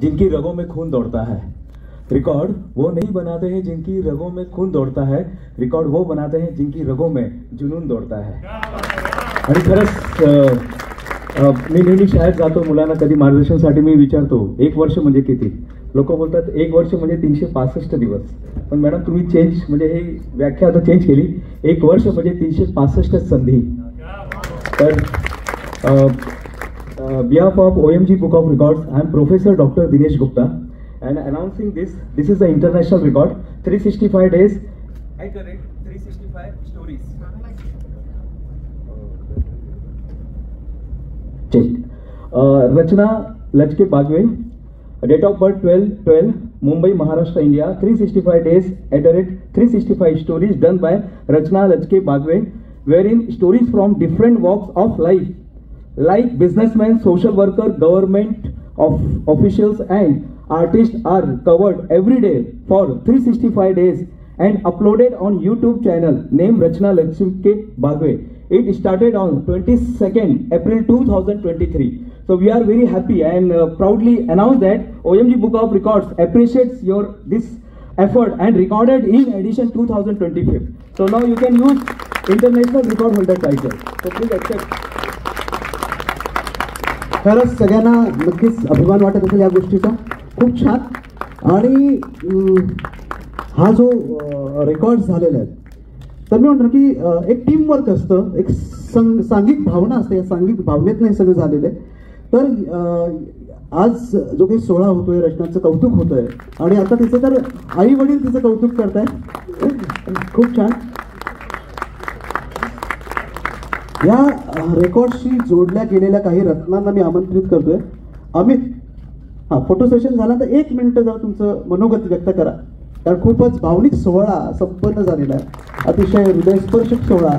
जिनकी रगों में खून दौड़ता है। रिकॉर्ड वो नहीं बनाते हैं जिनकी रगों में खून दौड़ता है, रिकॉर्ड वो बनाते हैं जिनकी रगों में जुनून दौड़ता है। आणि खरंच मी नेहमी शाळेत जातो, मुलांना कधी मार्गदर्शनासाठी मी विचारतो 1 वर्ष म्हणजे किती. लोक बोलतात 1 वर्ष म्हणजे 365 दिवस. पण मॅडम तुम्ही चेंज म्हणजे ही व्याख्या आता चेंज केली, 1 वर्ष म्हणजे 365 संधी. तर behalf of OMG Book of Records, I am Professor Dr. Dinesh Gupta and announcing this is the international record, 365 days at the rate 365 stories. रचना लचके Bagwe, date of birth 12/12, Mumbai, Maharashtra, India. 365 days at the rate 365 stories done by Rachna Lachke Bagwe, wherein stories from different walks of life like businessmen, social worker, government officials and artists are covered every day for 365 days and uploaded on YouTube channel named Rachna Lachke Bagwe. It started on 22nd April 2023. So we are very happy and proudly announce that OMG Book of Records appreciates this effort and recorded in edition 2025. So now you can use international record holder title. So please accept. खरंच सगळ्यांना नक्कीच अभिमान वाटत असेल या गोष्टीचा. खूप छान. आणि हा जो रेकॉर्ड झालेला आहे, तर मी म्हणतो की एक टीम वर्क असतं, एक सांघिक भावना असते. या सांघिक भावनेतनं हे सगळं झालेलं आहे. तर आज जो काही सोहळा होतोय, रचनाचं कौतुक होतंय आणि आता तिचं तर आई वडील तिचं कौतुक करताय. खूप छान. या रेकॉर्डशी जोडल्या गेलेल्या काही रत्नांना मी आमंत्रित करतोय. अमित, फोटो सेशन झाला तर 1 मिनिट जरा तुमचं मनोगत व्यक्त करा, कारण खूपच भावनिक सोहळा संपन्न झालेला आहे. अतिशय हृदयस्पर्शक सोहळा.